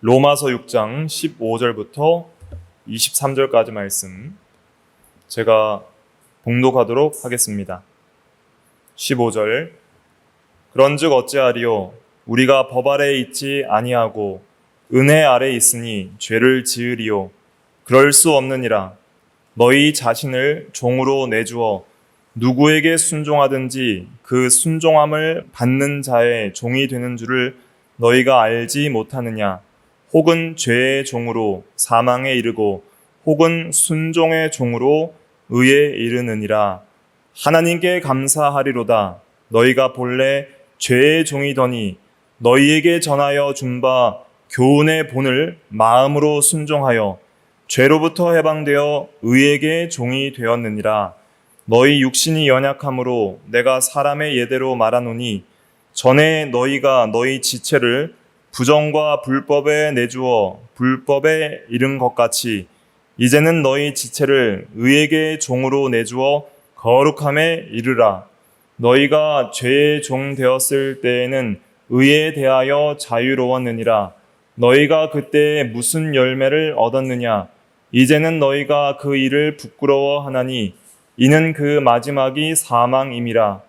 로마서 6장 15절부터 23절까지 말씀 제가 봉독하도록 하겠습니다. 15절 그런즉 어찌하리요 우리가 법 아래에 있지 아니하고 은혜 아래에 있으니 죄를 지으리요 그럴 수 없느니라. 너희 자신을 종으로 내주어 누구에게 순종하든지 그 순종함을 받는 자의 종이 되는 줄을 너희가 알지 못하느냐. 혹은 죄의 종으로 사망에 이르고 혹은 순종의 종으로 의에 이르느니라. 하나님께 감사하리로다. 너희가 본래 죄의 종이더니 너희에게 전하여 준 바 교훈의 본을 마음으로 순종하여 죄로부터 해방되어 의에게 종이 되었느니라. 너희 육신이 연약함으로 내가 사람의 예대로 말하노니 전에 너희가 너희 지체를 부정과 불법에 내주어 불법에 이른 것 같이 이제는 너희 지체를 의에게 종으로 내주어 거룩함에 이르라. 너희가 죄의 종 되었을 때에는 의에 대하여 자유로웠느니라. 너희가 그때 무슨 열매를 얻었느냐? 이제는 너희가 그 일을 부끄러워하나니 이는 그 마지막이 사망임이라.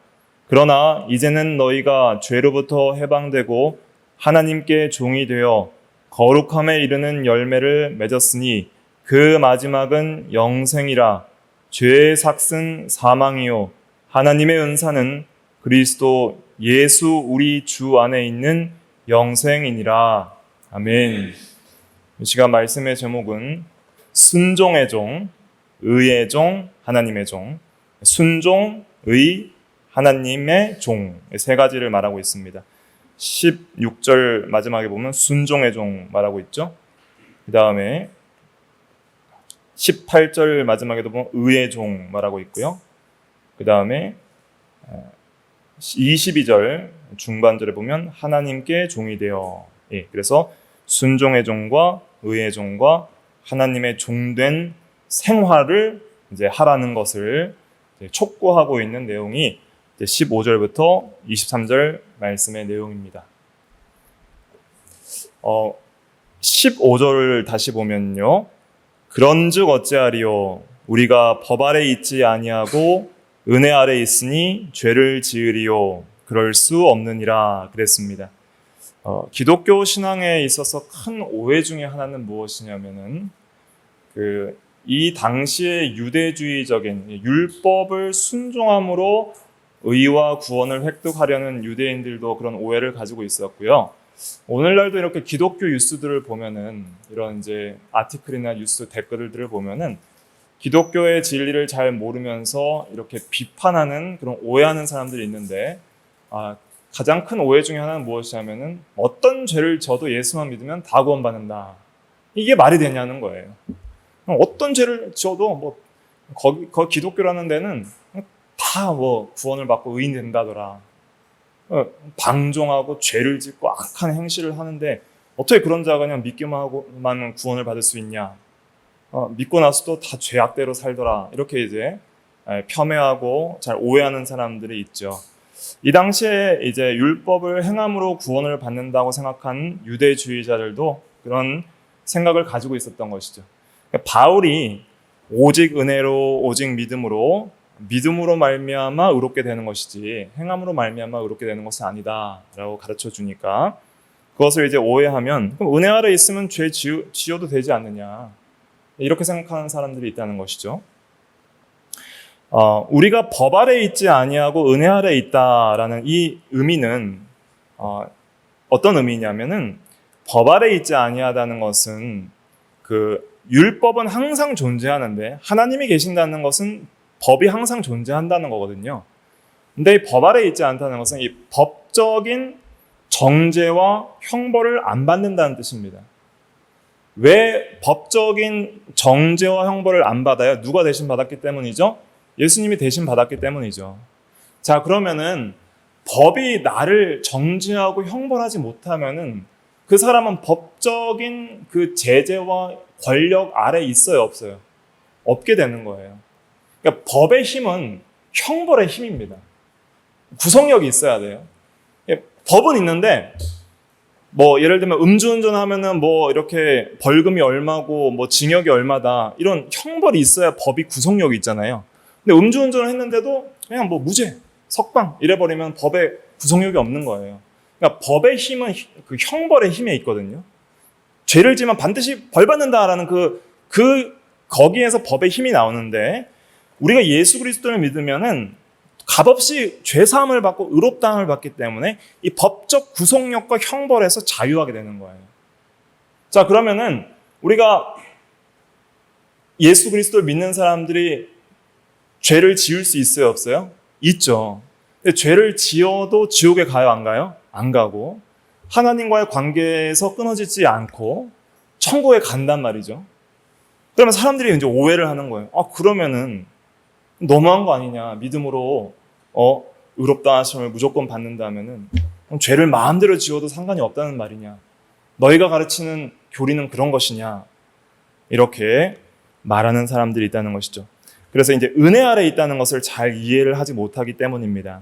그러나 이제는 너희가 죄로부터 해방되고 하나님께 종이 되어 거룩함에 이르는 열매를 맺었으니 그 마지막은 영생이라. 죄의 삭은 사망이요 하나님의 은사는 그리스도 예수 우리 주 안에 있는 영생이니라. 아멘. 이 시간 말씀의 제목은 순종의 종, 의의 종, 하나님의 종. 순종, 의, 하나님의 종 세 가지를 말하고 있습니다. 16절 마지막에 보면 순종의 종 말하고 있죠. 그 다음에 18절 마지막에도 보면 의의 종 말하고 있고요. 그 다음에 22절 중반절에 보면 하나님께 종이 되어. 그래서 순종의 종과 의의 종과 하나님의 종된 생활을 이제 하라는 것을 촉구하고 있는 내용이 15절부터 23절 말씀의 내용입니다. 15절을 다시 보면요. 그런즉 어찌하리요 우리가 법 아래 있지 아니하고 은혜 아래 있으니 죄를 지으리요 그럴 수 없느니라 그랬습니다. 기독교 신앙에 있어서 큰 오해 중에 하나는 무엇이냐면은 이 당시의 유대주의적인 율법을 순종함으로 의와 구원을 획득하려는 유대인들도 그런 오해를 가지고 있었고요. 오늘날도 이렇게 기독교 뉴스들을 보면은 이런 이제 아티클이나 뉴스 댓글들을 보면은 기독교의 진리를 잘 모르면서 이렇게 비판하는 그런 오해하는 사람들이 있는데 가장 큰 오해 중에 하나는 무엇이냐면은 어떤 죄를 져도 예수만 믿으면 다 구원받는다. 이게 말이 되냐는 거예요. 어떤 죄를 지어도 거기 기독교라는 데는 다 구원을 받고 의인 된다더라. 방종하고 죄를 짓고 악한 행실을 하는데 어떻게 그런 자가 그냥 믿기만 하고만 구원을 받을 수 있냐? 믿고 나서도 다 죄악대로 살더라. 이렇게 이제 폄훼하고 잘 오해하는 사람들이 있죠. 이 당시에 이제 율법을 행함으로 구원을 받는다고 생각한 유대주의자들도 그런 생각을 가지고 있었던 것이죠. 바울이 오직 은혜로 오직 믿음으로 말미암아 의롭게 되는 것이지 행함으로 말미암아 의롭게 되는 것은 아니다라고 가르쳐 주니까 그것을 이제 오해하면 그럼 은혜 아래 있으면 죄 지어도 되지 않느냐 이렇게 생각하는 사람들이 있다는 것이죠. 우리가 법 아래 있지 아니하고 은혜 아래 있다라는 이 의미는 어떤 의미냐면은 법 아래 있지 아니하다는 것은 율법은 항상 존재하는데 하나님이 계신다는 것은 법이 항상 존재한다는 거거든요. 근데 이 법 아래 있지 않다는 것은 이 법적인 정죄와 형벌을 안 받는다는 뜻입니다. 왜 법적인 정죄와 형벌을 안 받아요? 누가 대신 받았기 때문이죠? 예수님이 대신 받았기 때문이죠. 자, 그러면은 법이 나를 정죄하고 형벌하지 못하면은 그 사람은 법적인 그 제재와 권력 아래 있어요, 없어요? 없게 되는 거예요. 그러니까 법의 힘은 형벌의 힘입니다. 구속력이 있어야 돼요. 법은 있는데 뭐 예를 들면 음주운전하면은 뭐 이렇게 벌금이 얼마고 뭐 징역이 얼마다 이런 형벌이 있어야 법이 구속력이 있잖아요. 근데 음주운전을 했는데도 그냥 뭐 무죄, 석방 이래버리면 법에 구속력이 없는 거예요. 그러니까 법의 힘은 그 형벌의 힘에 있거든요. 죄를 지면 반드시 벌 받는다라는 거기에서 법의 힘이 나오는데, 우리가 예수 그리스도를 믿으면은 값없이 죄사함을 받고 의롭다함을 받기 때문에 이 법적 구속력과 형벌에서 자유하게 되는 거예요. 자, 그러면은 우리가 예수 그리스도를 믿는 사람들이 죄를 지을 수 있어요, 없어요? 있죠. 근데 죄를 지어도 지옥에 가요, 안 가요? 안 가고 하나님과의 관계에서 끊어지지 않고 천국에 간단 말이죠. 그러면 사람들이 이제 오해를 하는 거예요. 그러면은 너무한 거 아니냐? 믿음으로 의롭다 하심을 무조건 받는다면은 죄를 마음대로 지어도 상관이 없다는 말이냐? 너희가 가르치는 교리는 그런 것이냐? 이렇게 말하는 사람들이 있다는 것이죠. 그래서 이제 은혜 아래 있다는 것을 잘 이해를 하지 못하기 때문입니다.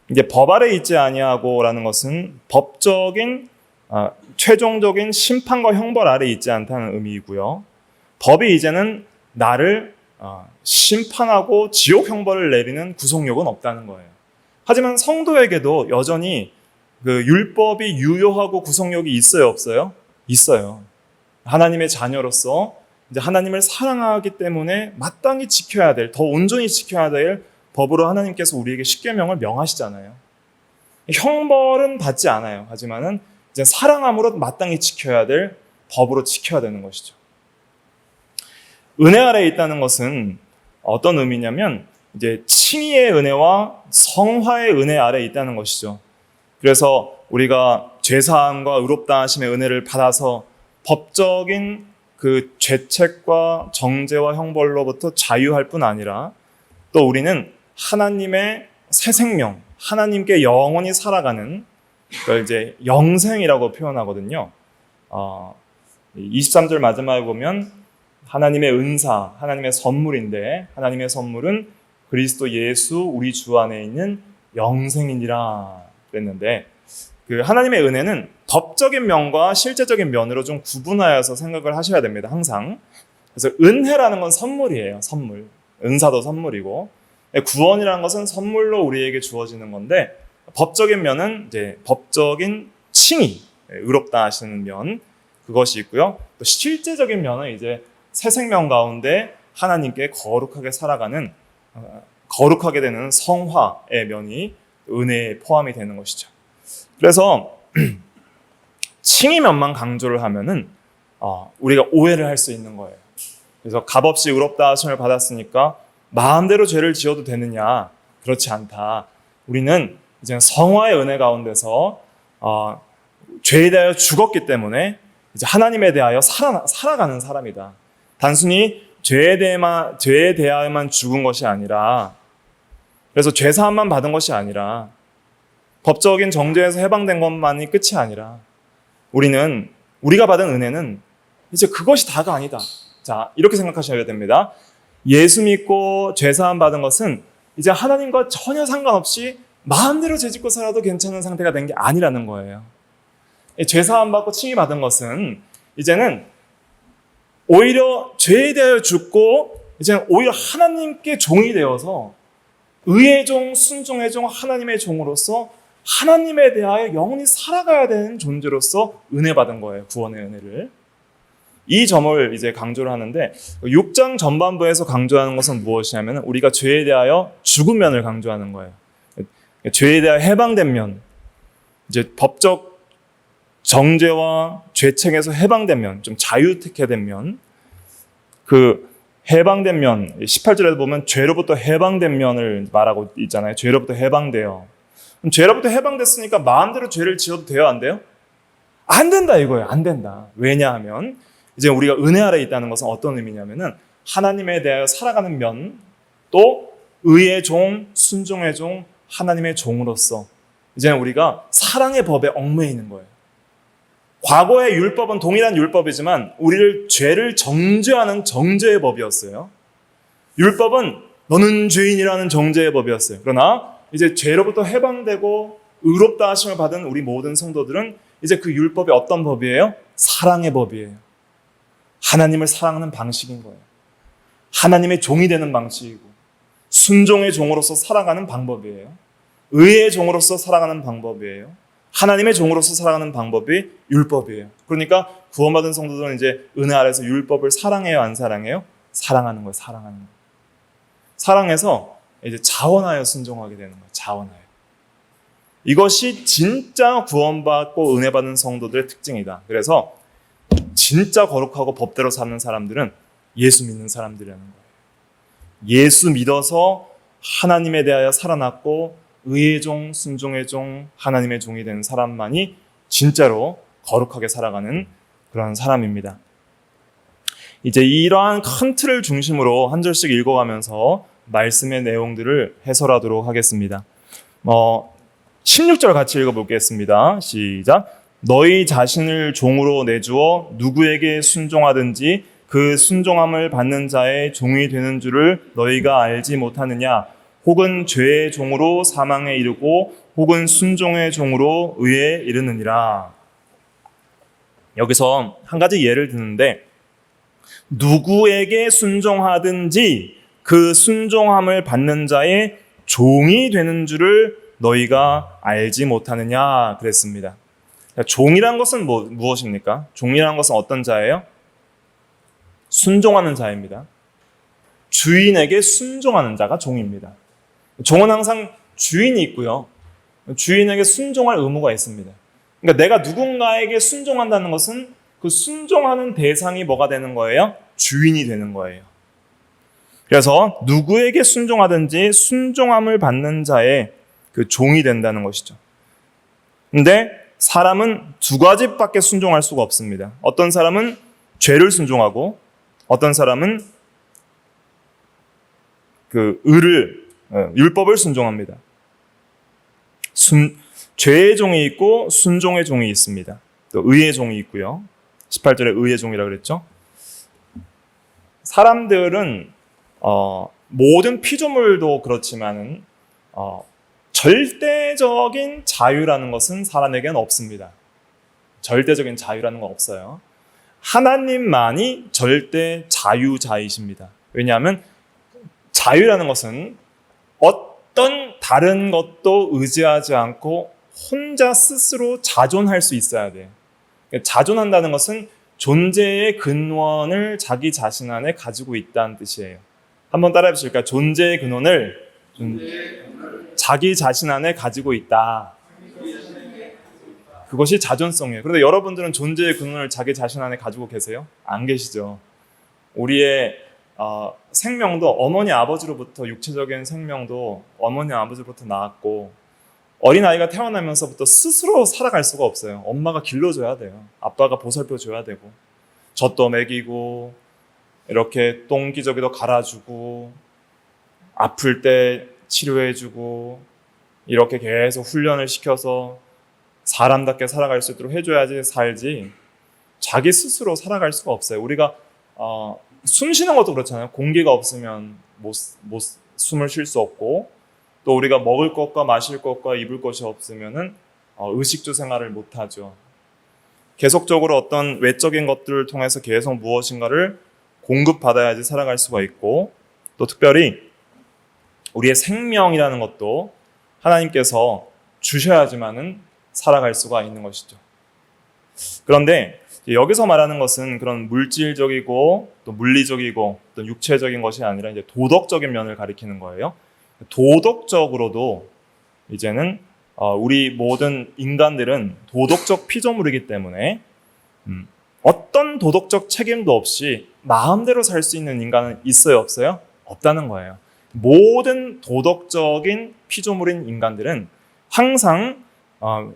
이제 법 아래 있지 아니하고라는 것은 법적인 최종적인 심판과 형벌 아래 있지 않다는 의미이고요. 법이 이제는 나를 심판하고 지옥 형벌을 내리는 구속력은 없다는 거예요. 하지만 성도에게도 여전히 그 율법이 유효하고 구속력이 있어요, 없어요? 있어요. 하나님의 자녀로서 이제 하나님을 사랑하기 때문에 마땅히 지켜야 될, 더 온전히 지켜야 될 법으로 하나님께서 우리에게 십계명을 명하시잖아요. 형벌은 받지 않아요. 하지만은 이제 사랑함으로 마땅히 지켜야 될 법으로 지켜야 되는 것이죠. 은혜 아래에 있다는 것은 어떤 의미냐면 이제 칭의의 은혜와 성화의 은혜 아래에 있다는 것이죠. 그래서 우리가 죄사함과 의롭다 하심의 은혜를 받아서 법적인 그 죄책과 정죄와 형벌로부터 자유할 뿐 아니라 또 우리는 하나님의 새 생명, 하나님께 영원히 살아가는 그걸 이제 영생이라고 표현하거든요. 23절 마지막에 보면 하나님의 은사, 하나님의 선물인데 하나님의 선물은 그리스도 예수 우리 주 안에 있는 영생이니라 그랬는데, 그 하나님의 은혜는 법적인 면과 실제적인 면으로 좀 구분하여서 생각을 하셔야 됩니다. 항상. 그래서 은혜라는 건 선물이에요. 선물. 은사도 선물이고, 구원이라는 것은 선물로 우리에게 주어지는 건데, 법적인 면은 이제 법적인 칭의, 의롭다 하시는 면, 그것이 있고요. 또 실제적인 면은 이제 새 생명 가운데 하나님께 거룩하게 살아가는, 거룩하게 되는 성화의 면이 은혜에 포함이 되는 것이죠. 그래서 칭의 면만 강조를 하면은 우리가 오해를 할 수 있는 거예요. 그래서 값없이 의롭다 하심을 받았으니까 마음대로 죄를 지어도 되느냐? 그렇지 않다. 우리는 이제 성화의 은혜 가운데서 죄에 대하여 죽었기 때문에 이제 하나님에 대하여 살아가는 사람이다. 단순히 죄에 대하여만 죽은 것이 아니라, 그래서 죄사함만 받은 것이 아니라, 법적인 정죄에서 해방된 것만이 끝이 아니라, 우리가 받은 은혜는 이제 그것이 다가 아니다. 자, 이렇게 생각하셔야 됩니다. 예수 믿고 죄사함 받은 것은 이제 하나님과 전혀 상관없이 마음대로 죄짓고 살아도 괜찮은 상태가 된 게 아니라는 거예요. 죄사함 받고 칭의 받은 것은 이제는 오히려 죄에 대하여 죽고 이제는 오히려 하나님께 종이 되어서 의의 종, 순종의 종, 하나님의 종으로서 하나님에 대하여 영원히 살아가야 되는 존재로서 은혜 받은 거예요. 구원의 은혜를. 이 점을 이제 강조를 하는데, 6장 전반부에서 강조하는 것은 무엇이냐면 우리가 죄에 대하여 죽은 면을 강조하는 거예요. 죄에 대하여 해방된 면, 이제 법적 정죄와 죄책에서 해방된 면, 좀 자유케 된 면, 그 해방된 면, 18절에도 보면 죄로부터 해방된 면을 말하고 있잖아요. 죄로부터 해방돼요. 그럼 죄로부터 해방됐으니까 마음대로 죄를 지어도 돼요, 안 돼요? 안 된다 이거예요. 안 된다. 왜냐하면 이제 우리가 은혜 아래 있다는 것은 어떤 의미냐면은 하나님에 대하여 살아가는 면, 또 의의 종, 순종의 종, 하나님의 종으로서 이제는 우리가 사랑의 법에 얽매여 있는 거예요. 과거의 율법은 동일한 율법이지만 우리를 죄를 정죄하는 정죄의 법이었어요. 율법은 너는 죄인이라는 정죄의 법이었어요. 그러나 이제 죄로부터 해방되고 의롭다 하심을 받은 우리 모든 성도들은 이제 그 율법이 어떤 법이에요? 사랑의 법이에요. 하나님을 사랑하는 방식인 거예요. 하나님의 종이 되는 방식이고 순종의 종으로서 살아가는 방법이에요. 의의 종으로서 살아가는 방법이에요. 하나님의 종으로서 살아가는 방법이 율법이에요. 그러니까 구원받은 성도들은 이제 은혜 아래서 율법을 사랑해요, 안 사랑해요? 사랑하는 거예요, 사랑하는 거예요. 사랑해서 이제 자원하여 순종하게 되는 거예요, 자원하여. 이것이 진짜 구원받고 은혜 받은 성도들의 특징이다. 그래서 진짜 거룩하고 법대로 사는 사람들은 예수 믿는 사람들이라는 거예요. 예수 믿어서 하나님에 대하여 살아났고 의의 종, 순종의 종, 하나님의 종이 된 사람만이 진짜로 거룩하게 살아가는 그런 사람입니다. 이제 이러한 큰 틀을 중심으로 한 절씩 읽어가면서 말씀의 내용들을 해설하도록 하겠습니다. 16절 같이 읽어보겠습니다. 시작. 너희 자신을 종으로 내주어 누구에게 순종하든지 그 순종함을 받는 자의 종이 되는 줄을 너희가 알지 못하느냐? 혹은 죄의 종으로 사망에 이르고 혹은 순종의 종으로 의에 이르느니라. 여기서 한 가지 예를 드는데 누구에게 순종하든지 그 순종함을 받는 자의 종이 되는 줄을 너희가 알지 못하느냐 그랬습니다. 종이란 것은 무엇입니까? 종이란 것은 어떤 자예요? 순종하는 자입니다. 주인에게 순종하는 자가 종입니다. 종은 항상 주인이 있고요. 주인에게 순종할 의무가 있습니다. 그러니까 내가 누군가에게 순종한다는 것은 그 순종하는 대상이 뭐가 되는 거예요? 주인이 되는 거예요. 그래서 누구에게 순종하든지 순종함을 받는 자의 그 종이 된다는 것이죠. 근데 사람은 두 가지밖에 순종할 수가 없습니다. 어떤 사람은 죄를 순종하고 어떤 사람은 그 율법을 순종합니다. 죄의 종이 있고 순종의 종이 있습니다. 또 의의 종이 있고요. 18절에 의의 종이라고 그랬죠. 사람들은 모든 피조물도 그렇지만은 절대적인 자유라는 것은 사람에게는 없습니다. 절대적인 자유라는 건 없어요. 하나님만이 절대 자유자이십니다. 왜냐하면 자유라는 것은 어떤 다른 것도 의지하지 않고 혼자 스스로 자존할 수 있어야 돼요. 자존한다는 것은 존재의 근원을 자기 자신 안에 가지고 있다는 뜻이에요. 한번 따라해 보실까요? 존재의 근원을 자기 자신 안에 가지고 있다. 그것이 자존성이에요. 그런데 여러분들은 존재의 근원을 자기 자신 안에 가지고 계세요? 안 계시죠. 우리의 생명도 어머니 아버지로부터 육체적인 생명도 어머니 아버지로부터 나왔고 어린아이가 태어나면서부터 스스로 살아갈 수가 없어요. 엄마가 길러줘야 돼요. 아빠가 보살펴줘야 되고 젖도 먹이고 이렇게 똥기저귀도 갈아주고 아플 때 치료해주고 이렇게 계속 훈련을 시켜서 사람답게 살아갈 수 있도록 해줘야지 살지 자기 스스로 살아갈 수가 없어요. 우리가 숨 쉬는 것도 그렇잖아요. 공기가 없으면 못 숨을 쉴 수 없고 또 우리가 먹을 것과 마실 것과 입을 것이 없으면은 의식주 생활을 못하죠. 계속적으로 어떤 외적인 것들을 통해서 계속 무엇인가를 공급받아야지 살아갈 수가 있고 또 특별히 우리의 생명이라는 것도 하나님께서 주셔야지만은 살아갈 수가 있는 것이죠. 그런데 여기서 말하는 것은 그런 물질적이고 또 물리적이고 또 육체적인 것이 아니라 이제 도덕적인 면을 가리키는 거예요. 도덕적으로도 이제는 우리 모든 인간들은 도덕적 피조물이기 때문에 어떤 도덕적 책임도 없이 마음대로 살 수 있는 인간은 있어요, 없어요? 없다는 거예요. 모든 도덕적인 피조물인 인간들은 항상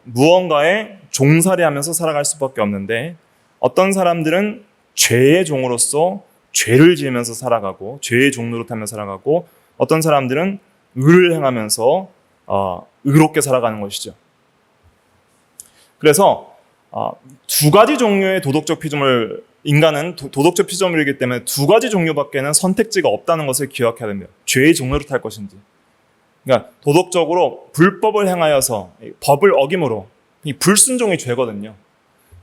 무언가에 종살이하면서 살아갈 수밖에 없는데 어떤 사람들은 죄의 종으로서 죄를 지으면서 살아가고 죄의 종노릇하며 살아가고 어떤 사람들은 의를 행하면서 의롭게 살아가는 것이죠. 그래서 두 가지 종류의 도덕적 피조물, 인간은 도덕적 피조물이기 때문에 두 가지 종류밖에는 선택지가 없다는 것을 기억해야 됩니다. 죄의 종노릇할 것인지, 그러니까 도덕적으로 불법을 행하여서 법을 어김으로 이 불순종이 죄거든요.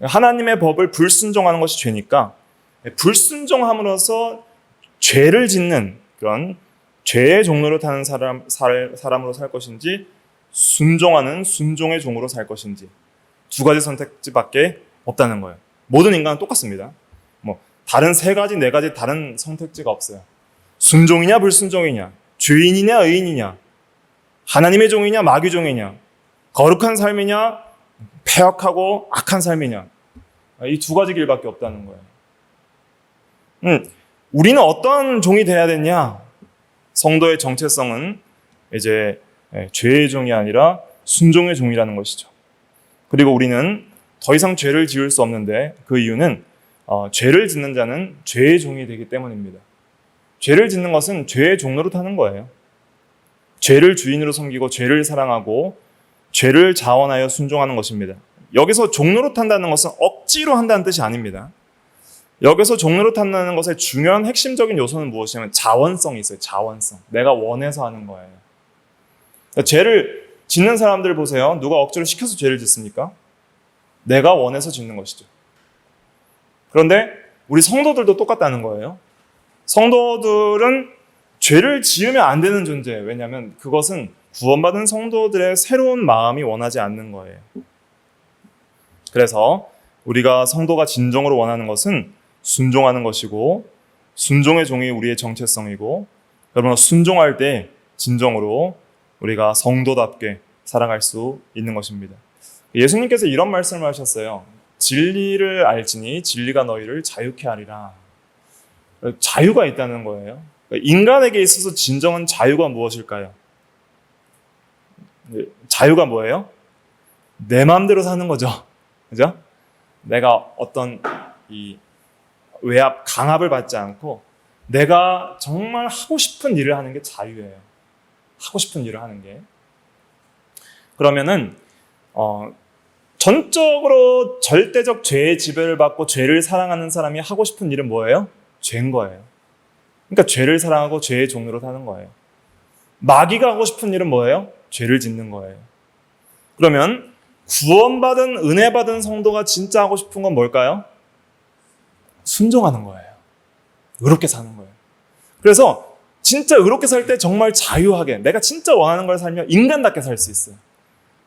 하나님의 법을 불순종하는 것이 죄니까 불순종함으로써 죄를 짓는 그런 죄의 종로로 타는 사람으로 살 것인지 순종하는 순종의 종으로 살 것인지 두 가지 선택지밖에 없다는 거예요. 모든 인간은 똑같습니다. 다른 세 가지, 네 가지 다른 선택지가 없어요. 순종이냐 불순종이냐, 죄인이냐 의인이냐, 하나님의 종이냐 마귀 종이냐, 거룩한 삶이냐 폐역하고 악한 삶이냐, 이 두 가지 길밖에 없다는 거예요. 우리는 어떤 종이 돼야 되냐? 성도의 정체성은 이제 죄의 종이 아니라 순종의 종이라는 것이죠. 그리고 우리는 더 이상 죄를 지을 수 없는데 그 이유는 죄를 짓는 자는 죄의 종이 되기 때문입니다. 죄를 짓는 것은 죄의 종로로 타는 거예요. 죄를 주인으로 섬기고 죄를 사랑하고 죄를 자원하여 순종하는 것입니다. 여기서 종로로 탄다는 것은 억지로 한다는 뜻이 아닙니다. 여기서 종로로 탄다는 것의 중요한 핵심적인 요소는 무엇이냐면 자원성이 있어요. 자원성. 내가 원해서 하는 거예요. 그러니까 죄를 짓는 사람들 보세요. 누가 억지로 시켜서 죄를 짓습니까? 내가 원해서 짓는 것이죠. 그런데 우리 성도들도 똑같다는 거예요. 성도들은 죄를 지으면 안 되는 존재예요. 왜냐하면 그것은 구원받은 성도들의 새로운 마음이 원하지 않는 거예요. 그래서 우리가 성도가 진정으로 원하는 것은 순종하는 것이고 순종의 종이 우리의 정체성이고 여러분 순종할 때 진정으로 우리가 성도답게 살아갈 수 있는 것입니다. 예수님께서 이런 말씀을 하셨어요. 진리를 알지니 진리가 너희를 자유케 하리라. 자유가 있다는 거예요. 인간에게 있어서 진정한 자유가 무엇일까요? 자유가 뭐예요? 내 마음대로 사는 거죠. 그죠? 내가 어떤 이 강압을 받지 않고 내가 정말 하고 싶은 일을 하는 게 자유예요. 하고 싶은 일을 하는 게. 그러면은 전적으로 절대적 죄의 지배를 받고 죄를 사랑하는 사람이 하고 싶은 일은 뭐예요? 죄인 거예요. 그러니까 죄를 사랑하고 죄의 종로로 사는 거예요. 마귀가 하고 싶은 일은 뭐예요? 죄를 짓는 거예요. 그러면 구원받은 은혜 받은 성도가 진짜 하고 싶은 건 뭘까요? 순종하는 거예요. 의롭게 사는 거예요. 그래서 진짜 의롭게 살 때 정말 자유하게 내가 진짜 원하는 걸 살면 인간답게 살 수 있어요.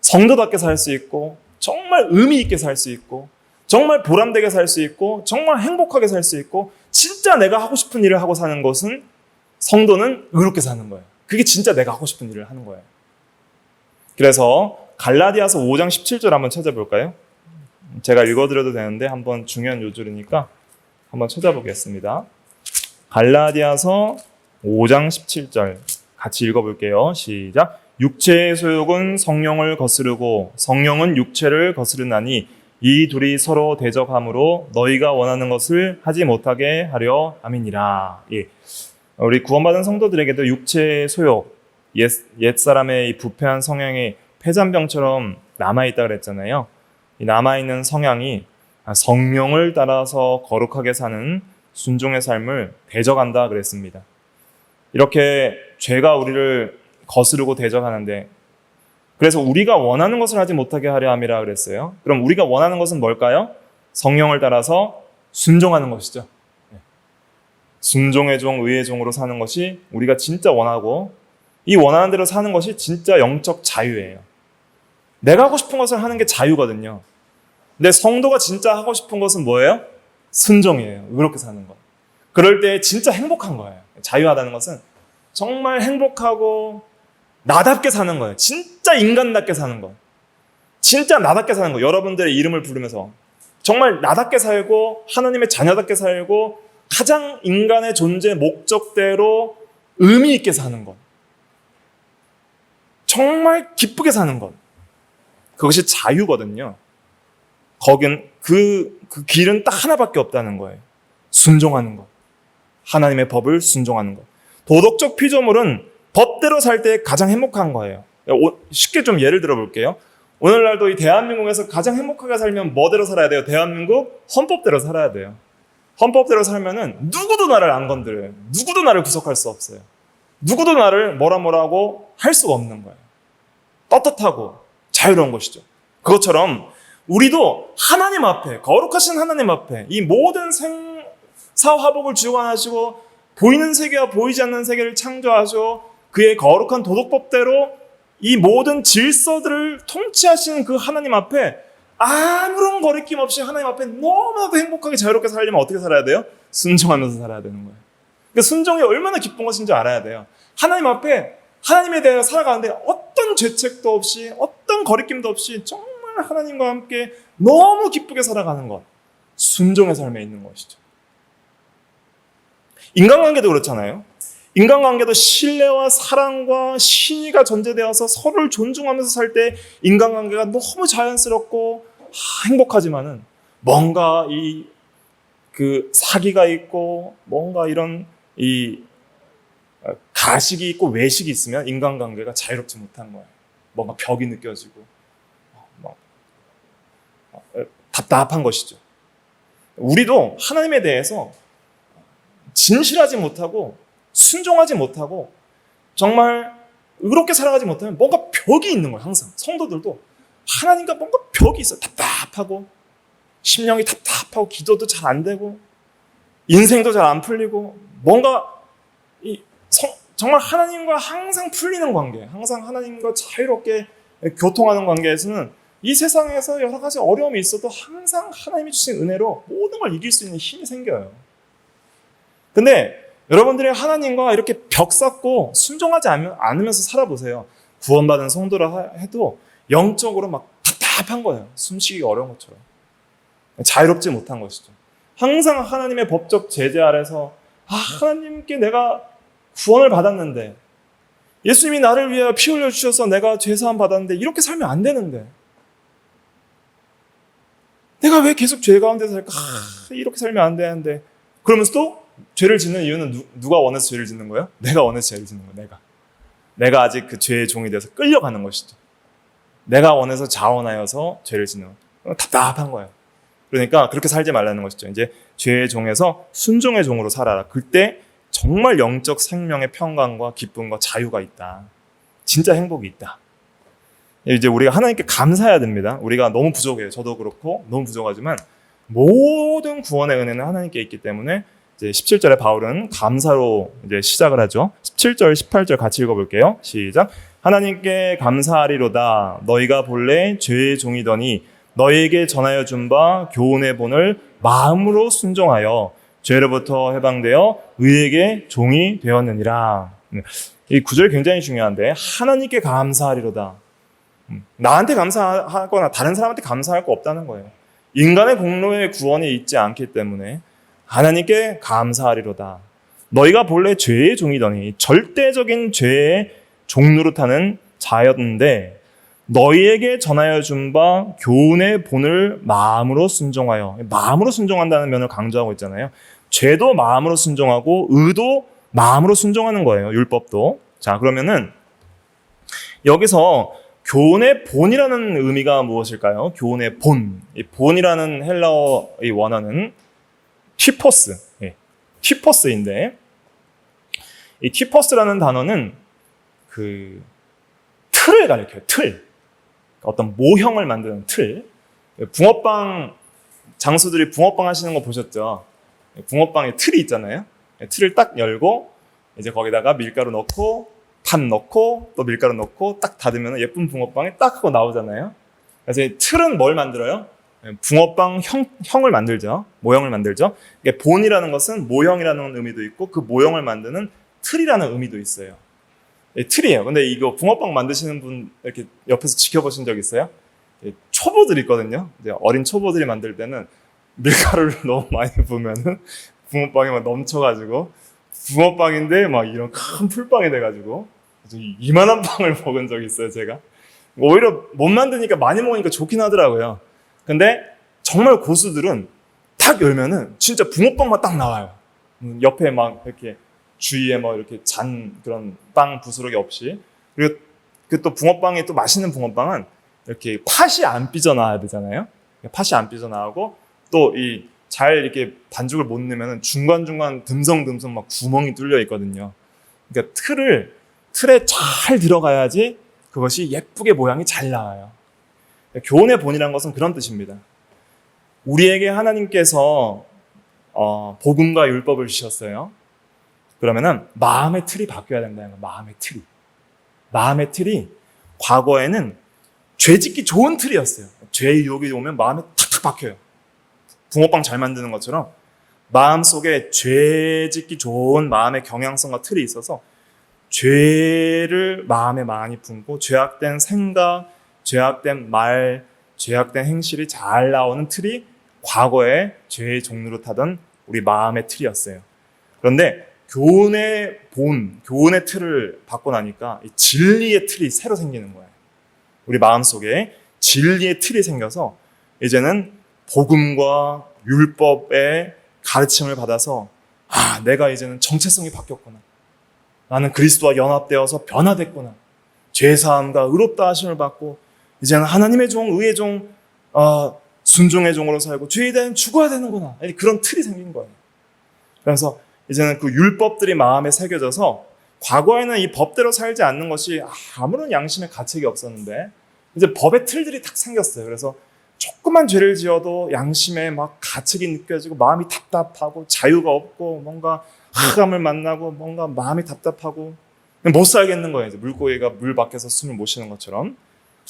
성도답게 살 수 있고 정말 의미 있게 살 수 있고 정말 보람되게 살 수 있고 정말 행복하게 살 수 있고 진짜 내가 하고 싶은 일을 하고 사는 것은 성도는 의롭게 사는 거예요. 그게 진짜 내가 하고 싶은 일을 하는 거예요. 그래서 갈라디아서 5장 17절 한번 찾아볼까요? 제가 읽어드려도 되는데 한번 중요한 요절이니까 한번 찾아보겠습니다. 갈라디아서 5장 17절 같이 읽어볼게요. 시작. 육체의 소욕은 성령을 거스르고 성령은 육체를 거스르나니 이 둘이 서로 대적함으로 너희가 원하는 것을 하지 못하게 하려 함이니라. 예. 우리 구원받은 성도들에게도 육체의 소욕, 옛사람의 이 부패한 성향이 폐잔병처럼 남아있다 그랬잖아요. 이 남아있는 성향이 성령을 따라서 거룩하게 사는 순종의 삶을 대적한다 그랬습니다. 이렇게 죄가 우리를 거스르고 대적하는데 그래서 우리가 원하는 것을 하지 못하게 하려 함이라 그랬어요. 그럼 우리가 원하는 것은 뭘까요? 성령을 따라서 순종하는 것이죠. 순종의 종, 의의 종으로 사는 것이 우리가 진짜 원하고 이 원하는 대로 사는 것이 진짜 영적 자유예요. 내가 하고 싶은 것을 하는 게 자유거든요. 근데 성도가 진짜 하고 싶은 것은 뭐예요? 순종이에요. 의롭게 사는 것. 그럴 때 진짜 행복한 거예요. 자유하다는 것은 정말 행복하고 나답게 사는 거예요. 진짜 인간답게 사는 거. 진짜 나답게 사는 거. 여러분들의 이름을 부르면서 정말 나답게 살고 하나님의 자녀답게 살고 가장 인간의 존재 목적대로 의미 있게 사는 것. 정말 기쁘게 사는 것. 그것이 자유거든요. 거긴 그 길은 딱 하나밖에 없다는 거예요. 순종하는 것. 하나님의 법을 순종하는 것. 도덕적 피조물은 법대로 살 때 가장 행복한 거예요. 쉽게 좀 예를 들어 볼게요. 오늘날도 이 대한민국에서 가장 행복하게 살면 뭐대로 살아야 돼요? 대한민국 헌법대로 살아야 돼요. 헌법대로 살면은 누구도 나를 안 건드려요. 누구도 나를 구속할 수 없어요. 누구도 나를 뭐라고 할 수가 없는 거예요. 떳떳하고 자유로운 것이죠. 그것처럼 우리도 하나님 앞에, 거룩하신 하나님 앞에 이 모든 생사화복을 주관하시고 보이는 세계와 보이지 않는 세계를 창조하시고 그의 거룩한 도덕법대로 이 모든 질서들을 통치하시는 그 하나님 앞에 아무런 거리낌 없이 하나님 앞에 너무나도 행복하게 자유롭게 살려면 어떻게 살아야 돼요? 순종하면서 살아야 되는 거예요. 그러니까 순종이 얼마나 기쁜 것인지 알아야 돼요. 하나님 앞에 하나님에 대해 살아가는데 어떤 죄책도 없이 어떤 거리낌도 없이 정말 하나님과 함께 너무 기쁘게 살아가는 것, 순종의 삶에 있는 것이죠. 인간관계도 그렇잖아요. 인간관계도 신뢰와 사랑과 신의가 전제되어서 서로를 존중하면서 살 때 인간관계가 너무 자연스럽고 행복하지만은 뭔가 그 사기가 있고 뭔가 이런 가식이 있고 외식이 있으면 인간관계가 자유롭지 못한 거예요. 뭔가 벽이 느껴지고 답답한 것이죠. 우리도 하나님에 대해서 진실하지 못하고 순종하지 못하고 정말 의롭게 살아가지 못하면 뭔가 벽이 있는 거예요. 항상 성도들도 하나님과 뭔가 벽이 있어요. 답답하고 심령이 답답하고 기도도 잘 안 되고 인생도 잘 안 풀리고 뭔가 정말 하나님과 항상 풀리는 관계, 항상 하나님과 자유롭게 교통하는 관계에서는 이 세상에서 여러 가지 어려움이 있어도 항상 하나님이 주신 은혜로 모든 걸 이길 수 있는 힘이 생겨요. 근데 여러분들이 하나님과 이렇게 벽 쌓고 순종하지 않으면서 살아보세요. 구원받은 성도라 해도 영적으로 막 답답한 거예요. 숨쉬기가 어려운 것처럼. 자유롭지 못한 것이죠. 항상 하나님의 법적 제재 아래서 하나님께 내가 구원을 받았는데 예수님이 나를 위하여 피 흘려주셔서 내가 죄사함 받았는데 이렇게 살면 안 되는데 내가 왜 계속 죄 가운데 살까? 이렇게 살면 안 되는데 그러면서도 죄를 짓는 이유는 누가 원해서 죄를 짓는 거예요? 내가 원해서 죄를 짓는 거예요. 내가 아직 그 죄의 종이 돼서 끌려가는 것이죠. 내가 원해서 자원하여서 죄를 짓는 거예요. 답답한 거예요. 그러니까 그렇게 살지 말라는 것이죠. 이제 죄의 종에서 순종의 종으로 살아라. 그때 정말 영적 생명의 평강과 기쁨과 자유가 있다. 진짜 행복이 있다. 이제 우리가 하나님께 감사해야 됩니다. 우리가 너무 부족해요. 저도 그렇고 너무 부족하지만 모든 구원의 은혜는 하나님께 있기 때문에 이제 17절에 바울은 감사로 이제 시작을 하죠. 17절, 18절 같이 읽어볼게요. 시작. 하나님께 감사하리로다. 너희가 본래 죄의 종이더니 너희에게 전하여 준 바 교훈의 본을 마음으로 순종하여 죄로부터 해방되어 의에게 종이 되었느니라. 이 구절이 굉장히 중요한데 하나님께 감사하리로다. 나한테 감사하거나 다른 사람한테 감사할 거 없다는 거예요. 인간의 공로에 구원이 있지 않기 때문에 하나님께 감사하리로다. 너희가 본래 죄의 종이더니 절대적인 죄의 종노릇하는 자였는데 너희에게 전하여 준 바 교훈의 본을 마음으로 순종하여, 마음으로 순종한다는 면을 강조하고 있잖아요. 죄도 마음으로 순종하고 의도 마음으로 순종하는 거예요. 율법도. 자, 그러면은 여기서 교훈의 본이라는 의미가 무엇일까요? 교훈의 본. 이 본이라는 헬라어의 원어는 티포스. 티포스인데 이 티포스라는 단어는 그 틀을 가리켜요. 틀. 어떤 모형을 만드는 틀. 붕어빵 장수들이 붕어빵 하시는 거 보셨죠? 붕어빵에 틀이 있잖아요. 틀을 딱 열고 이제 거기다가 밀가루 넣고 팥 넣고 또 밀가루 넣고 딱 닫으면 예쁜 붕어빵이 딱 하고 나오잖아요. 그래서 이 틀은 뭘 만들어요? 붕어빵 형을 만들죠. 모형을 만들죠. 본이라는 것은 모형이라는 의미도 있고 그 모형을 만드는 틀이라는 의미도 있어요. 틀이에요. 근데 이거 붕어빵 만드시는 분 이렇게 옆에서 지켜보신 적 있어요? 초보들 있거든요. 이제 어린 초보들이 만들 때는 밀가루를 너무 많이 부으면은 붕어빵이 막 넘쳐가지고 붕어빵인데 막 이런 큰 풀빵이 돼가지고 이만한 빵을 먹은 적이 있어요, 제가. 오히려 못 만드니까 많이 먹으니까 좋긴 하더라고요. 근데 정말 고수들은 탁 열면은 진짜 붕어빵만 딱 나와요. 옆에 막 이렇게 주위에 뭐 이렇게 잔 그런 빵 부스러기 없이. 그리고 그 또 붕어빵이 또 맛있는 붕어빵은 이렇게 팥이 안 삐져나와야 되잖아요. 팥이 안 삐져나오고 또 이 잘 이렇게 반죽을 못 넣으면 중간중간 듬성듬성 막 구멍이 뚫려 있거든요. 그러니까 틀에 잘 들어가야지 그것이 예쁘게 모양이 잘 나와요. 교훈의 본이라는 것은 그런 뜻입니다. 우리에게 하나님께서 복음과 율법을 주셨어요. 그러면은 마음의 틀이 바뀌어야 된다는 거예요. 마음의 틀이 과거에는 죄 짓기 좋은 틀이었어요. 죄의 유혹이 오면 마음에 탁탁 박혀요. 붕어빵 잘 만드는 것처럼 마음속에 죄 짓기 좋은 마음의 경향성과 틀이 있어서 죄를 마음에 많이 품고 죄악된 생각, 죄악된 말, 죄악된 행실이 잘 나오는 틀이 과거에 죄의 종로로 타던 우리 마음의 틀이었어요. 그런데 교훈의 틀을 받고 나니까 이 진리의 틀이 새로 생기는 거예요. 우리 마음속에 진리의 틀이 생겨서 이제는 복음과 율법의 가르침을 받아서 내가 이제는 정체성이 바뀌었구나. 나는 그리스도와 연합되어서 변화됐구나. 죄사함과 의롭다 하심을 받고 이제는 하나님의 종, 의의 종, 순종의 종으로 살고 죄에 대한 죽어야 되는구나. 그런 틀이 생긴 거예요. 그래서 이제는 그 율법들이 마음에 새겨져서 과거에는 이 법대로 살지 않는 것이 아무런 양심의 가책이 없었는데 이제 법의 틀들이 딱 생겼어요. 그래서 조그만 죄를 지어도 양심에 막 가책이 느껴지고 마음이 답답하고 자유가 없고 뭔가 흑암을 만나고 뭔가 마음이 답답하고 못 살겠는 거예요. 이제 물고기가 물 밖에서 숨을 못 쉬는 것처럼.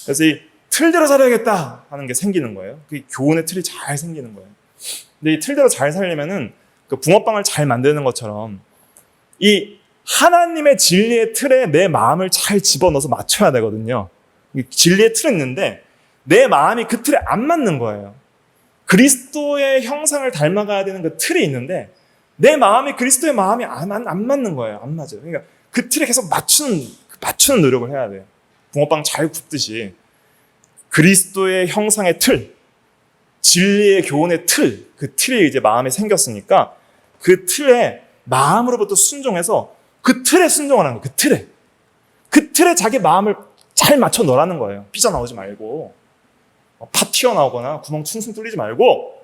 그래서 이 틀대로 살아야겠다 하는 게 생기는 거예요. 그 교훈의 틀이 잘 생기는 거예요. 근데 이 틀대로 잘 살려면은 그 붕어빵을 잘 만드는 것처럼 이 하나님의 진리의 틀에 내 마음을 잘 집어넣어서 맞춰야 되거든요. 진리의 틀은 있는데 내 마음이 그 틀에 안 맞는 거예요. 그리스도의 형상을 닮아가야 되는 그 틀이 있는데 내 마음이 그리스도의 마음이 안 맞는 거예요. 안 맞아요. 그러니까 그 틀에 계속 맞추는 노력을 해야 돼요. 붕어빵 잘 굽듯이 그리스도의 형상의 틀, 진리의 교훈의 틀, 그 틀이 이제 마음에 생겼으니까 그 틀에 마음으로부터 순종해서 그 틀에 순종하는 거예요. 그 틀에 자기 마음을 잘 맞춰 넣으라는 거예요. 삐져나오지 말고 파 튀어나오거나 구멍 퉁퉁 뚫리지 말고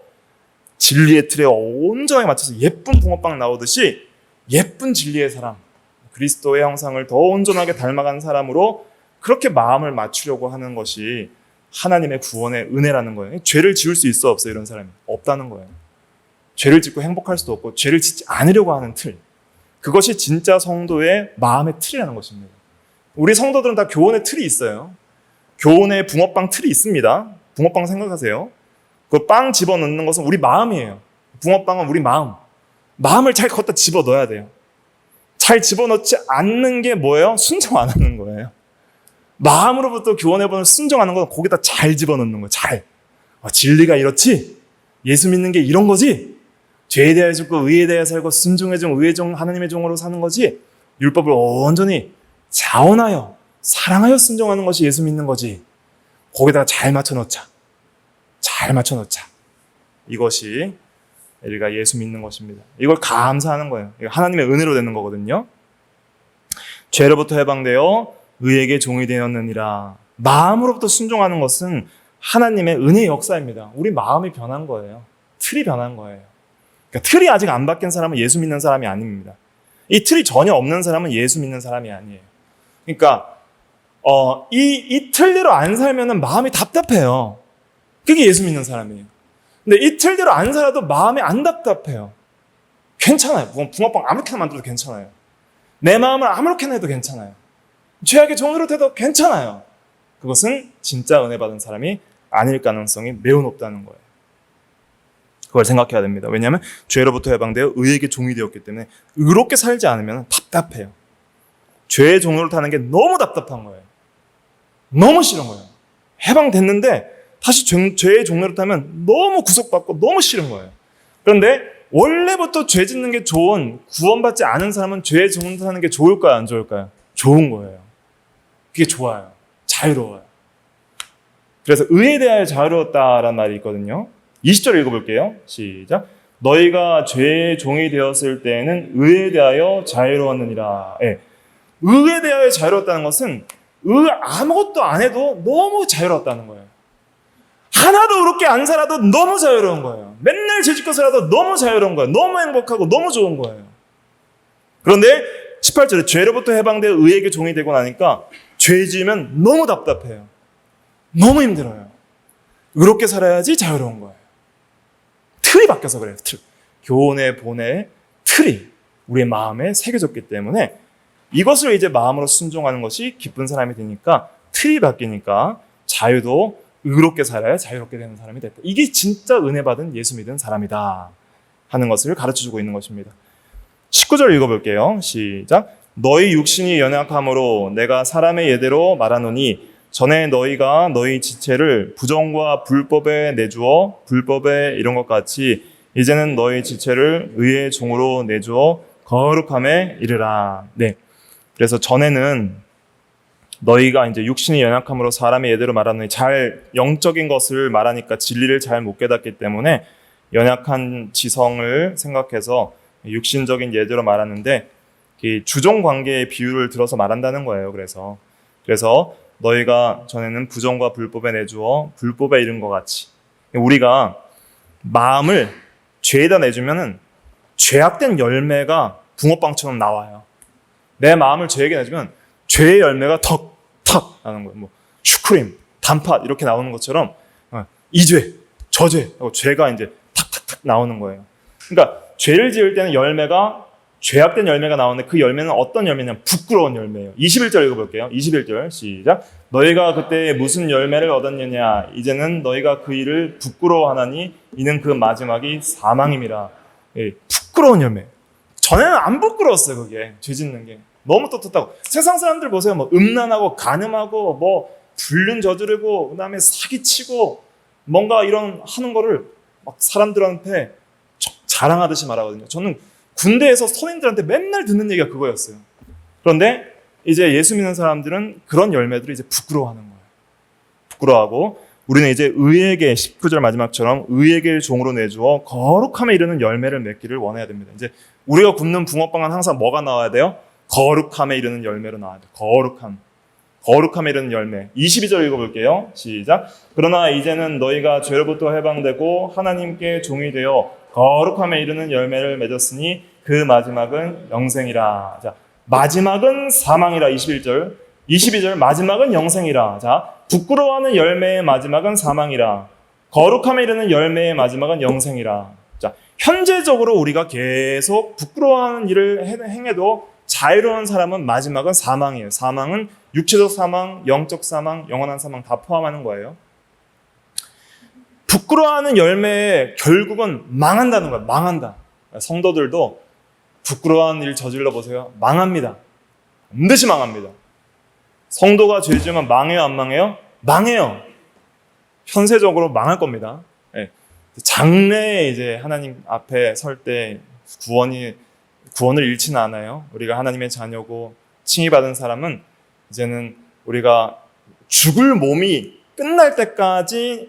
진리의 틀에 온전하게 맞춰서 예쁜 붕어빵 나오듯이 예쁜 진리의 사람, 그리스도의 형상을 더 온전하게 닮아가는 사람으로 그렇게 마음을 맞추려고 하는 것이 하나님의 구원의 은혜라는 거예요. 죄를 지을 수 있어 없어 이런 사람이 없다는 거예요. 죄를 짓고 행복할 수도 없고 죄를 짓지 않으려고 하는 틀, 그것이 진짜 성도의 마음의 틀이라는 것입니다. 우리 성도들은 다 교훈의 틀이 있어요. 교훈의 붕어빵 틀이 있습니다. 붕어빵 생각하세요. 그 빵 집어넣는 것은 우리 마음이에요. 붕어빵은 우리 마음을 잘 걷다 집어넣어야 돼요. 잘 집어넣지 않는 게 뭐예요? 순종 안 하는 거예요. 마음으로부터 교훈해보는 순종하는 건 거기다 잘 집어넣는 거예요. 잘. 진리가 이렇지? 예수 믿는 게 이런 거지? 죄에 대하여 죽고 의에 대하여 살고 순종의 종, 의의 종, 하나님의 종으로 사는 거지? 율법을 온전히 자원하여 사랑하여 순종하는 것이 예수 믿는 거지. 거기다가 잘 맞춰 넣자. 이것이 우리가 예수 믿는 것입니다. 이걸 감사하는 거예요. 이거 하나님의 은혜로 되는 거거든요. 죄로부터 해방되어 의에게 종이 되었느니라. 마음으로부터 순종하는 것은 하나님의 은혜의 역사입니다. 우리 마음이 변한 거예요. 틀이 변한 거예요. 그러니까 틀이 아직 안 바뀐 사람은 예수 믿는 사람이 아닙니다. 이 틀이 전혀 없는 사람은 예수 믿는 사람이 아니에요. 그러니까 이 틀대로 안 살면은 마음이 답답해요. 그게 예수 믿는 사람이에요. 근데 이 틀대로 안 살아도 마음이 안 답답해요. 괜찮아요. 붕어빵 아무렇게나 만들어도 괜찮아요. 내 마음을 아무렇게나 해도 괜찮아요. 죄악의 종으로 돼도 괜찮아요. 그것은 진짜 은혜 받은 사람이 아닐 가능성이 매우 높다는 거예요. 그걸 생각해야 됩니다. 왜냐하면 죄로부터 해방되어 의에게 종이 되었기 때문에 의롭게 살지 않으면 답답해요. 죄의 종으로 타는 게 너무 답답한 거예요. 너무 싫은 거예요. 해방됐는데 다시 죄의 종로로 타면 너무 구속받고 너무 싫은 거예요. 그런데 원래부터 죄 짓는 게 좋은, 구원받지 않은 사람은 죄의 종으로 타는 게 좋을까요? 안 좋을까요? 좋은 거예요. 그게 좋아요. 자유로워요. 그래서 의에 대하여 자유로웠다라는 말이 있거든요. 20절 읽어볼게요. 시작. 너희가 죄의 종이 되었을 때에는 의에 대하여 자유로웠느니라. 네. 의에 대하여 자유로웠다는 것은 아무것도 안 해도 너무 자유로웠다는 거예요. 하나도 의롭게 안 살아도 너무 자유로운 거예요. 맨날 죄짓고 살아도 너무 자유로운 거예요. 너무 행복하고 너무 좋은 거예요. 그런데 18절에 죄로부터 해방되어 의에게 종이 되고 나니까 죄 지으면 너무 답답해요. 너무 힘들어요. 의롭게 살아야지 자유로운 거예요. 틀이 바뀌어서 그래요. 틀. 교훈의 본의 틀이 우리의 마음에 새겨졌기 때문에 이것을 이제 마음으로 순종하는 것이 기쁜 사람이 되니까 틀이 바뀌니까 자유도 의롭게 살아야 자유롭게 되는 사람이 됐다. 이게 진짜 은혜 받은 예수 믿은 사람이다 하는 것을 가르쳐주고 있는 것입니다. 19절 읽어볼게요. 시작. 너희 육신이 연약함으로 내가 사람의 예대로 말하노니 전에 너희가 너희 지체를 부정과 불법에 내주어 불법에 이런 것 같이 이제는 너희 지체를 의의 종으로 내주어 거룩함에 이르라. 네. 그래서 전에는 너희가 이제 육신이 연약함으로 사람의 예대로 말하노니 잘 영적인 것을 말하니까 진리를 잘 못 깨닫기 때문에 연약한 지성을 생각해서 육신적인 예대로 말하는데 주종 관계의 비유를 들어서 말한다는 거예요. 그래서 너희가 전에는 부정과 불법에 내주어 불법에 이른 것 같이 우리가 마음을 죄에다 내주면은 죄악된 열매가 붕어빵처럼 나와요. 내 마음을 죄에게 내주면 죄의 열매가 턱 나는 거예요. 뭐 슈크림, 단팥 이렇게 나오는 것처럼 이죄, 저죄 하고 죄가 이제 탁탁탁 나오는 거예요. 그러니까 죄를 지을 때는 열매가 죄악된 열매가 나오는데 그 열매는 어떤 열매냐면 부끄러운 열매예요. 21절 읽어볼게요. 21절 시작. 너희가 그때 무슨 열매를 얻었느냐 이제는 너희가 그 일을 부끄러워하나니 이는 그 마지막이 사망임이라. 예, 부끄러운 열매. 전에는 안 부끄러웠어요. 그게 죄 짓는 게 너무 떳떳하고 세상 사람들 보세요. 뭐 음란하고 간음하고 뭐 불륜 저지르고 그다음에 사기치고 뭔가 이런 하는 거를 막 사람들한테 자랑하듯이 말하거든요. 저는 군대에서 선임들한테 맨날 듣는 얘기가 그거였어요. 그런데 이제 예수 믿는 사람들은 그런 열매들을 이제 부끄러워하는 거예요. 부끄러워하고 우리는 이제 의에게 19절 마지막처럼 의에게 종으로 내주어 거룩함에 이르는 열매를 맺기를 원해야 됩니다. 이제 우리가 굽는 붕어빵은 항상 뭐가 나와야 돼요? 거룩함에 이르는 열매로 나와야 돼요. 거룩함에 이르는 열매. 22절 읽어볼게요. 시작. 그러나 이제는 너희가 죄로부터 해방되고 하나님께 종이 되어 거룩함에 이르는 열매를 맺었으니 그 마지막은 영생이라. 자, 마지막은 사망이라. 21절. 22절 마지막은 영생이라. 자, 부끄러워하는 열매의 마지막은 사망이라. 거룩함에 이르는 열매의 마지막은 영생이라. 자, 현재적으로 우리가 계속 부끄러워하는 일을 행해도 자유로운 사람은 마지막은 사망이에요. 사망은 육체적 사망, 영적 사망, 영원한 사망 다 포함하는 거예요. 부끄러워하는 열매의 결국은 망한다는 거예요. 망한다. 성도들도 부끄러워하는 일 저질러 보세요. 망합니다. 반드시 망합니다. 성도가 죄 지으면 망해요, 안 망해요? 망해요. 현세적으로 망할 겁니다. 장래에 이제 하나님 앞에 설 때 구원을 잃지는 않아요. 우리가 하나님의 자녀고 칭의받은 사람은 이제는 우리가 죽을 몸이 끝날 때까지만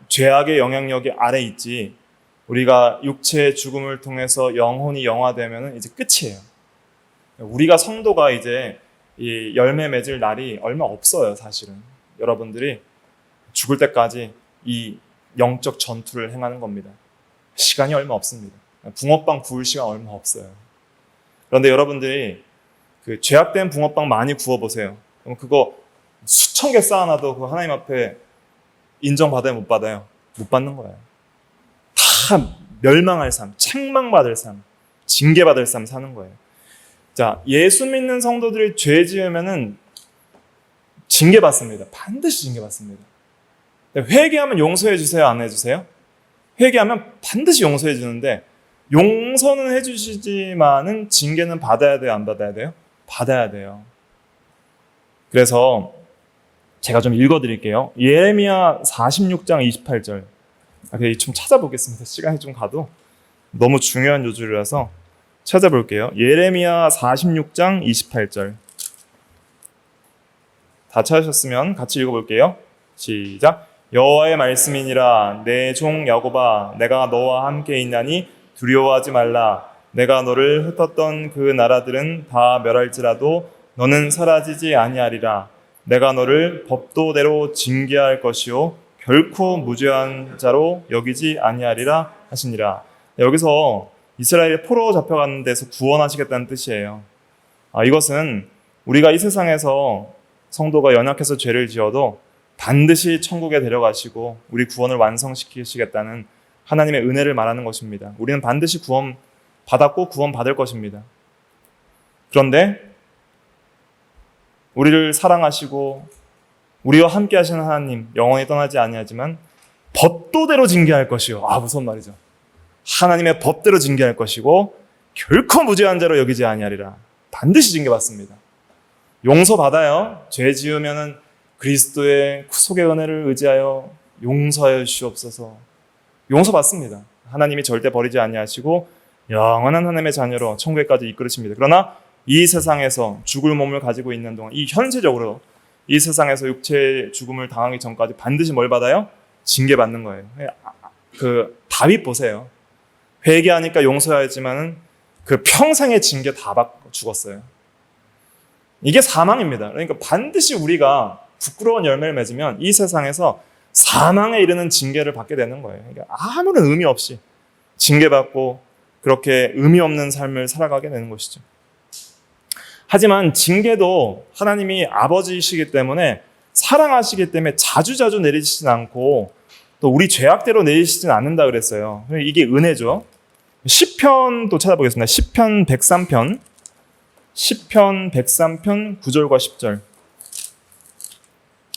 죄악의 영향력이 아래 있지 우리가 육체의 죽음을 통해서 영혼이 영화되면 이제 끝이에요. 우리가 성도가 이제 이 열매 맺을 날이 얼마 없어요. 사실은 여러분들이 죽을 때까지 이 영적 전투를 행하는 겁니다. 시간이 얼마 없습니다. 붕어빵 구울 시간 얼마 없어요. 그런데 여러분들이 그 죄악된 붕어빵 많이 구워보세요. 그럼 그거 수천 개 쌓아놔도 그 하나님 앞에 인정받아요? 못 받아요? 못 받는 거예요. 다 멸망할 삶, 책망받을 삶, 징계받을 삶 사는 거예요. 자, 예수 믿는 성도들이 죄 지으면은 징계받습니다. 반드시 징계받습니다. 회개하면 용서해 주세요? 안 해주세요? 회개하면 반드시 용서해 주는데 용서는 해주시지만은 징계는 받아야 돼요? 안 받아야 돼요? 받아야 돼요. 그래서 제가 좀 읽어드릴게요. 예레미야 46장 28절. 좀 찾아보겠습니다. 시간이 좀 가도 너무 중요한 요절이라서 찾아볼게요. 예레미야 46장 28절. 다 찾으셨으면 같이 읽어볼게요. 시작. 여호와의 말씀이니라. 내 종 야곱아, 내가 너와 함께 있나니 두려워하지 말라. 내가 너를 흩었던 그 나라들은 다 멸할지라도 너는 사라지지 아니하리라. 내가 너를 법도대로 징계할 것이요 결코 무죄한 자로 여기지 아니하리라 하시니라. 여기서 이스라엘이 포로 잡혀가는 데서 구원하시겠다는 뜻이에요. 이것은 우리가 이 세상에서 성도가 연약해서 죄를 지어도 반드시 천국에 데려가시고 우리 구원을 완성시키시겠다는 하나님의 은혜를 말하는 것입니다. 우리는 반드시 구원 받았고 구원 받을 것입니다. 그런데 우리를 사랑하시고 우리와 함께 하시는 하나님, 영원히 떠나지 아니하지만 법도대로 징계할 것이요. 무서운 말이죠. 하나님의 법대로 징계할 것이고 결코 무죄한 자로 여기지 아니하리라. 반드시 징계받습니다. 용서받아요. 죄 지으면은 그리스도의 구속의 은혜를 의지하여 용서하여 주시옵소서. 용서받습니다. 하나님이 절대 버리지 아니하시고 영원한 하나님의 자녀로 천국에까지 이끌으십니다. 그러나 이 세상에서 죽을 몸을 가지고 있는 동안, 이 현세적으로 이 세상에서 육체의 죽음을 당하기 전까지 반드시 뭘 받아요? 징계받는 거예요. 다윗 보세요. 회개하니까 용서하지만은 그 평생의 징계 다 받고 죽었어요. 이게 사망입니다. 그러니까 반드시 우리가 부끄러운 열매를 맺으면 이 세상에서 사망에 이르는 징계를 받게 되는 거예요. 그러니까 아무런 의미 없이 징계받고 그렇게 의미 없는 삶을 살아가게 되는 것이죠. 하지만 징계도 하나님이 아버지이시기 때문에 사랑하시기 때문에 자주자주 내리시진 않고 또 우리 죄악대로 내리시진 않는다 그랬어요. 이게 은혜죠. 시편도 찾아보겠습니다. 시편 103편 9절과 10절.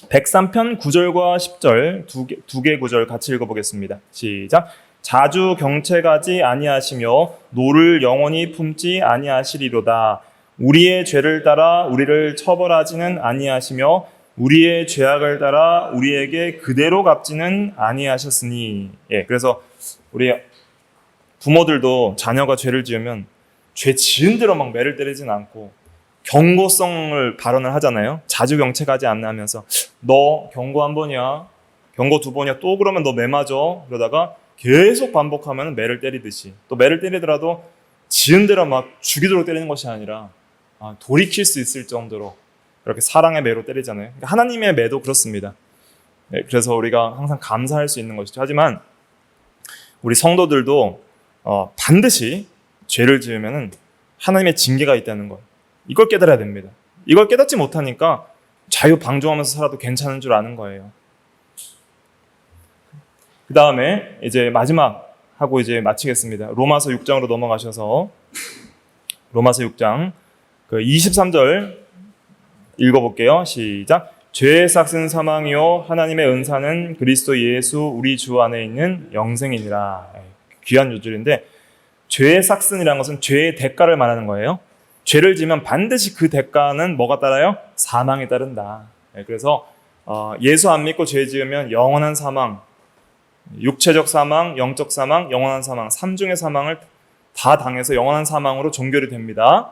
103편 9절과 10절 두 개 구절 같이 읽어보겠습니다. 시작. 자주 경채가지 아니하시며 노를 영원히 품지 아니하시리로다. 우리의 죄를 따라 우리를 처벌하지는 아니하시며 우리의 죄악을 따라 우리에게 그대로 갚지는 아니하셨으니. 그래서 우리 부모들도 자녀가 죄를 지으면 죄 지은 대로 막 매를 때리진 않고 경고성을 발언을 하잖아요. 자주 경채가지 않나 하면서 너 경고 한 번이야, 경고 두 번이야, 또 그러면 너 매 맞아. 그러다가 계속 반복하면 매를 때리듯이, 또 매를 때리더라도 지은 대로 막 죽이도록 때리는 것이 아니라 돌이킬 수 있을 정도로 그렇게 사랑의 매로 때리잖아요. 그러니까 하나님의 매도 그렇습니다. 그래서 우리가 항상 감사할 수 있는 것이죠. 하지만 우리 성도들도 반드시 죄를 지으면 하나님의 징계가 있다는 것, 이걸 깨달아야 됩니다. 이걸 깨닫지 못하니까 자유방종하면서 살아도 괜찮은 줄 아는 거예요. 그 다음에 이제 마지막 하고 이제 마치겠습니다. 로마서 6장으로 넘어가셔서 로마서 6장 23절 읽어볼게요. 시작. 죄의 삭은 사망이요 하나님의 은사는 그리스도 예수 우리 주 안에 있는 영생이니라. 귀한 요절인데, 죄의 삭슨이라는 것은 죄의 대가를 말하는 거예요. 죄를 지면 반드시 그 대가는 뭐가 따라요? 사망이 따른다. 그래서 예수 안 믿고 죄 지으면 영원한 사망, 육체적 사망, 영적 사망, 영원한 사망, 3중의 사망을 다 당해서 영원한 사망으로 종결이 됩니다.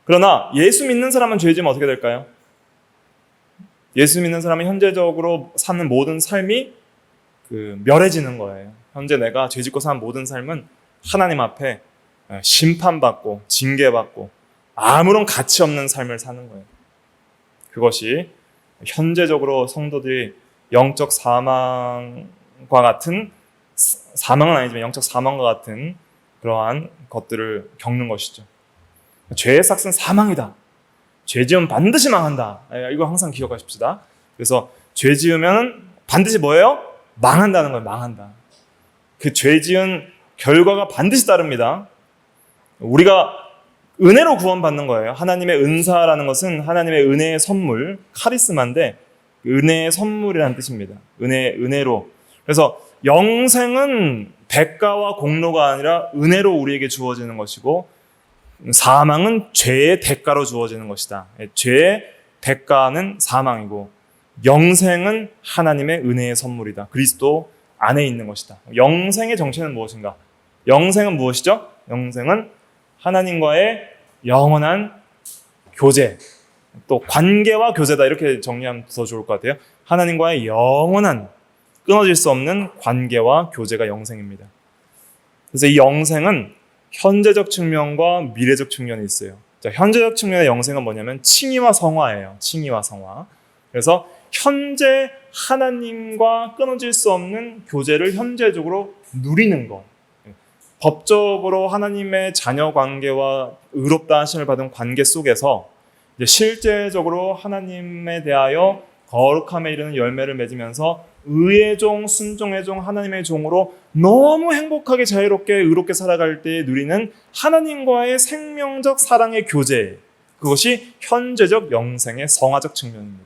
그러나 예수 믿는 사람은 죄 지으면 어떻게 될까요? 예수 믿는 사람은 현재적으로 사는 모든 삶이 멸해지는 거예요. 현재 내가 죄 짓고 사는 모든 삶은 하나님 앞에 심판받고 징계받고 아무런 가치 없는 삶을 사는 거예요. 그것이 현재적으로 성도들이 영적 사망과 같은, 사망은 아니지만 영적 사망과 같은 그러한 것들을 겪는 것이죠. 죄의 삭은 사망이다. 죄 지으면 반드시 망한다. 이거 항상 기억하십시다. 그래서 죄 지으면 반드시 뭐예요? 망한다는 거예요. 망한다. 그 죄 지은 결과가 반드시 따릅니다. 우리가 은혜로 구원받는 거예요. 하나님의 은사라는 것은 하나님의 은혜의 선물, 카리스마인데 은혜의 선물이라는 뜻입니다. 은혜로. 그래서 영생은 대가와 공로가 아니라 은혜로 우리에게 주어지는 것이고, 사망은 죄의 대가로 주어지는 것이다. 죄의 대가는 사망이고 영생은 하나님의 은혜의 선물이다. 그리스도 안에 있는 것이다. 영생의 정체는 무엇인가? 영생은 무엇이죠? 영생은 하나님과의 영원한 교제, 또 관계와 교제다. 이렇게 정리하면 더 좋을 것 같아요. 하나님과의 영원한 끊어질 수 없는 관계와 교제가 영생입니다. 그래서 이 영생은 현재적 측면과 미래적 측면이 있어요. 자, 현재적 측면의 영생은 뭐냐면 칭의와 성화예요. 칭의와 성화. 그래서 현재 하나님과 끊어질 수 없는 교제를 현재적으로 누리는 것. 법적으로 하나님의 자녀 관계와 의롭다 하심을 받은 관계 속에서 이제 실제적으로 하나님에 대하여 거룩함에 이르는 열매를 맺으면서 의의 종, 순종의 종, 하나님의 종으로 너무 행복하게 자유롭게 의롭게 살아갈 때 누리는 하나님과의 생명적 사랑의 교제, 그것이 현재적 영생의 성화적 측면입니다.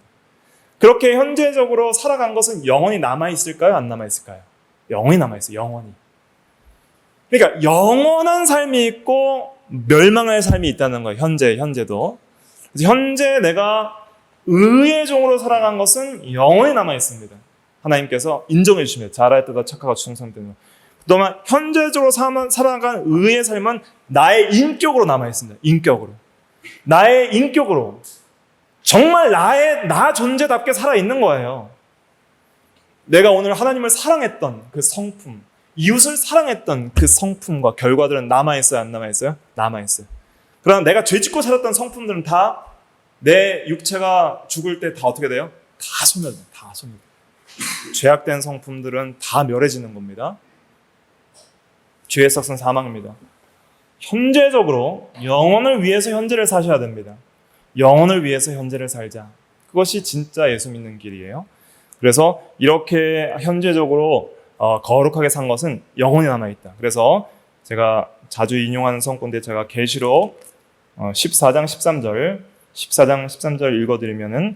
그렇게 현재적으로 살아간 것은 영원히 남아있을까요? 안 남아있을까요? 영원히 남아있어요. 영원히. 그러니까 영원한 삶이 있고 멸망할 삶이 있다는 거예요. 현재도. 그래서 현재 내가 의의 종으로 살아간 것은 영원히 남아있습니다. 하나님께서 인정해 주십니다. 잘하였다 착하고 충성되는. 그동안 현재적으로 살아간 의의 삶은 나의 인격으로 남아있습니다. 인격으로. 나의 인격으로. 정말 나 존재답게 살아있는 거예요. 내가 오늘 하나님을 사랑했던 그 성품, 이웃을 사랑했던 그 성품과 결과들은 남아있어요? 안 남아있어요? 남아있어요. 그러나 내가 죄짓고 살았던 성품들은 다 내 육체가 죽을 때 다 어떻게 돼요? 다 소멸돼요. 다 소멸돼요. 죄악된 성품들은 다 멸해지는 겁니다. 죄의 삭은 사망입니다. 현재적으로 영혼을 위해서 현재를 사셔야 됩니다. 영혼을 위해서 현재를 살자. 그것이 진짜 예수 믿는 길이에요. 그래서 이렇게 현재적으로 거룩하게 산 것은 영혼이 남아있다. 그래서 제가 자주 인용하는 성구인데 제가 계시록 14장 13절 읽어드리면은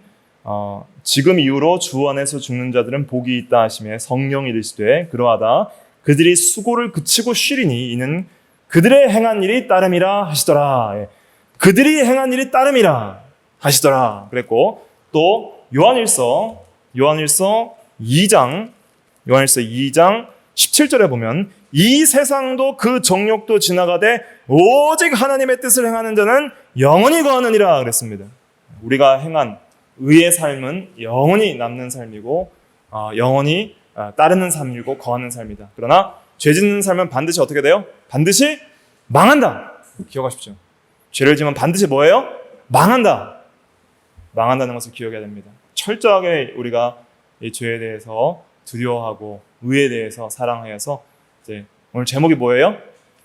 지금 이후로 주 안에서 죽는 자들은 복이 있다 하시며 성령이 이르시되 그러하다 그들이 수고를 그치고 쉬리니 이는 그들의 행한 일이 따름이라 하시더라. 예. 그들이 행한 일이 따름이라 하시더라. 그랬고 또 요한일서 2장 17절에 보면 이 세상도 그 정욕도 지나가되 오직 하나님의 뜻을 행하는 자는 영원히 거하느니라 그랬습니다. 우리가 행한 의의 삶은 영원히 남는 삶이고 영원히 따르는 삶이고 거하는 삶이다. 그러나 죄 짓는 삶은 반드시 어떻게 돼요? 반드시 망한다. 기억하십시오. 죄를 지면 반드시 뭐예요? 망한다. 망한다는 것을 기억해야 됩니다. 철저하게 우리가 이 죄에 대해서 두려워하고 의에 대해서 사랑하여서 이제 오늘 제목이 뭐예요?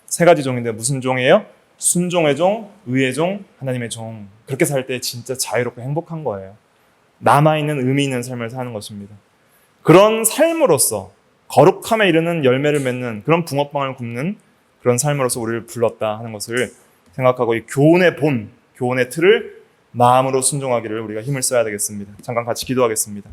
세 가지 종인데 무슨 종이에요? 순종의 종, 의의 종, 하나님의 종. 그렇게 살 때 진짜 자유롭고 행복한 거예요. 남아있는 의미 있는 삶을 사는 것입니다. 그런 삶으로서 거룩함에 이르는 열매를 맺는 그런 붕어빵을 굽는 그런 삶으로서 우리를 불렀다 하는 것을 생각하고 이 교훈의 본, 교훈의 틀을 마음으로 순종하기를 우리가 힘을 써야 되겠습니다. 잠깐 같이 기도하겠습니다.